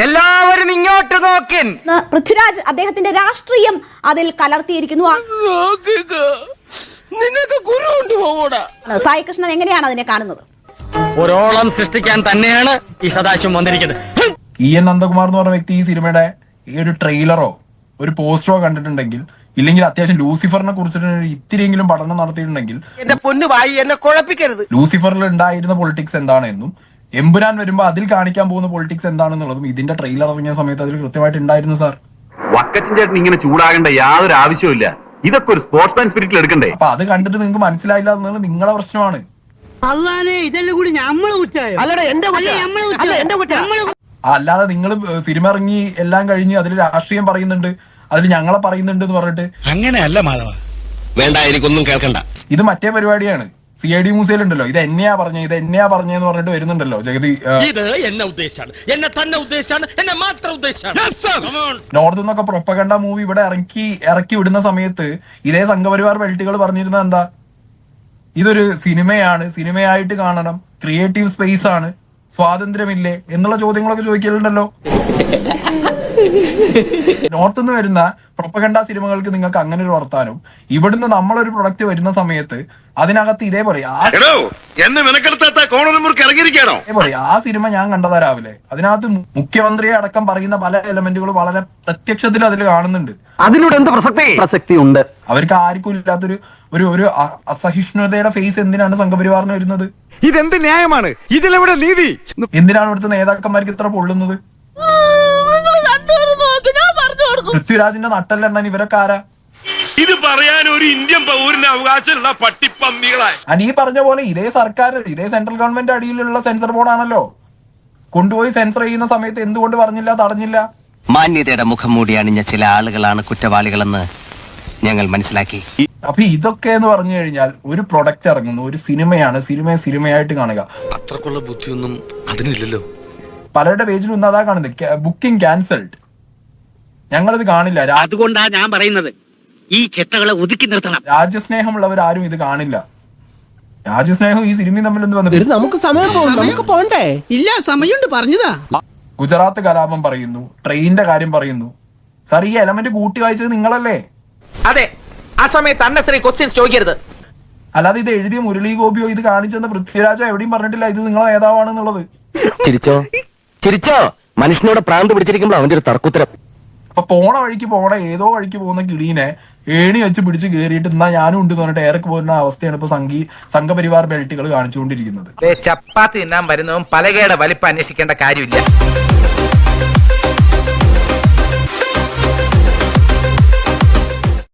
എല്ലാവരും ഇങ്ങോട്ട് നോക്കിൻ. പൃഥ്വിരാജ് അദ്ദേഹത്തിന്റെ രാഷ്ട്രീയം അതിൽ കലർത്തിയിരിക്കുന്നു. സായി കൃഷ്ണൻ എങ്ങനെയാണ് അതിനെ കാണുന്നത്? ഒരോളം സൃഷ്ടിക്കാൻ തന്നെയാണ് ഈ സദാശിവം വന്നിരിക്കുന്നത്. EN നന്ദകുമാർ എന്ന് പറഞ്ഞ വ്യക്തി ഈ സിനിമയുടെ ഈ ഒരു ട്രെയിലറോ ഒരു പോസ്റ്ററോ കണ്ടിട്ടുണ്ടെങ്കിൽ, ഇല്ലെങ്കിൽ അത്യാവശ്യം ലൂസിഫറിനെ കുറിച്ചിട്ട് ഇത്തിരിയെങ്കിലും പഠനം നടത്തിയിട്ടുണ്ടെങ്കിൽ, എന്റെ പൊന്നു വായി എന്നെ കുഴപ്പിക്കരുത്. ലൂസിഫറിൽ ഉണ്ടായിരുന്ന പൊളിറ്റിക്സ് എന്താണെന്നും എമ്പുരാൻ വരുമ്പോ അതിൽ കാണിക്കാൻ പോകുന്ന പൊളിറ്റിക്സ് എന്താണെന്നുള്ളതും ഇതിന്റെ ട്രെയിലർ ഇറങ്ങിയ സമയത്ത് അതിൽ കൃത്യമായിട്ട് ഉണ്ടായിരുന്നു സാർ. വക്കച്ചൻ ചേട്ടൻ ഇങ്ങനെ ചൂടാകേണ്ട യാതൊരു ആവശ്യമില്ല. ഇതൊക്കെ ഒരു സ്പോർട്സ്മാൻ സ്പിരിറ്റിൽ എടുക്കണ്ടേ? അപ്പൊ അത് കണ്ടിട്ട് നിങ്ങൾക്ക് മനസ്സിലായില്ല എന്നുള്ളത് നിങ്ങളുടെ പ്രശ്നമാണ്. അല്ലാതെ നിങ്ങൾ സിനിമ ഇറങ്ങി എല്ലാം കഴിഞ്ഞ് അതിൽ രാഷ്ട്രീയം പറയുന്നുണ്ട്, അതിൽ ഞങ്ങളെ പറയുന്നുണ്ട് എന്ന് പറഞ്ഞിട്ട് അങ്ങനെയല്ല മാധവ. വേണ്ട, എനിക്കൊന്നും കേൾക്കണ്ട. ഇത് മറ്റേ പരിപാടിയാണ്. CID മ്യൂസിയലുണ്ടല്ലോ, ഇത് എന്നെയാ പറഞ്ഞെന്ന് പറഞ്ഞിട്ട് വരുന്നുണ്ടല്ലോ ജഗതി. ഇത് എന്നെ ഉദ്ദേശാണ്, എന്നെ തന്നെ ഉദ്ദേശാണ്, എന്നെ മാത്രം ഉദ്ദേശാണ്. നോർത്ത് നിന്നൊക്കെ പ്രൊപ്പഗണ്ട മൂവി ഇവിടെ ഇറക്കി വിടുന്ന സമയത്ത് ഇതേ സംഘപരിവാർ ബെൽറ്റുകൾ പറഞ്ഞിരുന്നത് എന്താ? ഇതൊരു സിനിമയാണ്, സിനിമയായിട്ട് കാണണം, ക്രിയേറ്റീവ് സ്പേസ് ആണ്, സ്വാതന്ത്ര്യമില്ലേ എന്നുള്ള ചോദ്യങ്ങളൊക്കെ ചോദിക്കലുണ്ടല്ലോ. നോർത്ത് നിന്ന് വരുന്ന പ്രൊപ്പഗണ്ട സിനിമകൾക്ക് നിങ്ങൾക്ക് അങ്ങനെ ഒരു വർത്താനം, ഇവിടുന്ന് നമ്മളൊരു പ്രൊഡക്റ്റ് വരുന്ന സമയത്ത് അതിനകത്ത് ഇതേപോലെ ആ സിനിമ ഞാൻ കണ്ടതാ രാവിലെ. അതിനകത്ത് മുഖ്യമന്ത്രിയെ അടക്കം പറയുന്ന പല എലമെന്റുകളും വളരെ പ്രത്യക്ഷത്തിൽ അതിൽ കാണുന്നുണ്ട്. അതിനോട് എന്ത് പ്രസക്തി ഉണ്ട്? അവർക്ക് ആർക്കും ഇല്ലാത്തൊരു ഒരു അസഹിഷ്ണുതയുടെ ഫേസ് എന്തിനാണ് സംഘപരിവാറിന് വരുന്നത്? ഇതെന്ത് ന്യായമാണ്? ഇതിലെവിടെ നീതി? എന്തിനാണ് ഇവിടുത്തെ നേതാക്കന്മാർക്ക് ഇത്ര പൊള്ളുന്നത്? പൃഥ്വിരാജിന്റെ നട്ടല്ലെണ്ണൻ ഇവരൊക്കെ ആരാ? ഇത് പറയാൻ ഒരു ഇന്ത്യൻ പൗരന് അവകാശമുള്ള പട്ടിപ്പന്നികളായി. ഈ പറഞ്ഞ പോലെ ഇതേ സർക്കാർ, ഇതേ സെൻട്രൽ ഗവൺമെന്റ് അടിയിലുള്ള സെൻസർ ബോർഡാണല്ലോ. കൊണ്ടുപോയി സെൻസർ ചെയ്യുന്ന സമയത്ത് എന്തുകൊണ്ട് പറഞ്ഞില്ല, തടഞ്ഞില്ല? മാന്യതയുടെ മുഖം മൂടി അണിഞ്ഞ ചില ആളുകളാണ് കുറ്റവാളികളെന്ന് ഞങ്ങൾ മനസ്സിലാക്കി. അപ്പൊ ഇതൊക്കെ എന്ന് പറഞ്ഞു കഴിഞ്ഞാൽ ഒരു പ്രൊഡക്റ്റ് ഇറങ്ങുന്നു, ഒരു സിനിമയാണ്, സിനിമയായിട്ട് കാണുക. അത്രക്കുള്ള ബുദ്ധിയൊന്നും അതിനില്ലല്ലോ. പലരുടെ പേജിലും ഇന്ന് അതാ കാണുന്നത്, ബുക്കിംഗ് ക്യാൻസൽഡ്, ഞങ്ങളിത് കാണില്ല. അതുകൊണ്ടാ ഞാൻ പറയുന്നത് ഈ ചെറ്റകളെ ഒതുക്കി നിർത്തണം. രാജ്യസ്നേഹമുള്ളവർ ആരും ഇത് കാണില്ല. രാജ്യസ്നേഹം ഈ സിനിമയും തമ്മിൽ എന്ത് ബന്ധം? നമുക്ക് സമയം നമുക്ക് പോണ്ടേ? ഇല്ല, സമയമുണ്ട്, പറഞ്ഞതാ. ഗുജറാത്ത് കലാപം പറയുന്നു, ട്രെയിനിന്റെ കാര്യം പറയുന്നു. സാർ, ഈ എലമെന്റ് കൂട്ടി വായിച്ചത് നിങ്ങളല്ലേ? അതെ, ആ സമയത്ത് അന്നസറി ക്വസ്റ്റ്യൻസ് ചോദിക്കരുത്. അല്ലാതെ ഇത് എഴുതിയ മുരളി ഗോപിയോ ഇത് കാണിച്ചെന്ന് പൃഥ്വിരാജോ എവിടെയും പറഞ്ഞിട്ടില്ല ഇത് നിങ്ങളെ നേതാവാണെന്നുള്ളത്. ചിരിച്ചോ മനുഷ്യനോട് പ്രാന്ത് പിടിച്ചിരിക്കുമ്പോൾ അവന്റെ ഒരു തർക്കുത്തരം. അപ്പൊ ഏതോ വഴിക്ക് പോകുന്ന കിളീനെ ഏണി വെച്ച് പിടിച്ച് കയറിയിട്ട് എന്നാ ഞാനും ഉണ്ട് പറഞ്ഞിട്ട് ഏറെക്ക് പോകുന്ന അവസ്ഥയാണ് ഇപ്പൊ സംഘപരിവാർ ബെൽറ്റുകൾ കാണിച്ചുകൊണ്ടിരിക്കുന്നത്. ചപ്പാത്തി തിന്നാൻ വരുന്നതും പലകയുടെ വലിപ്പം അന്വേഷിക്കേണ്ട കാര്യമില്ല.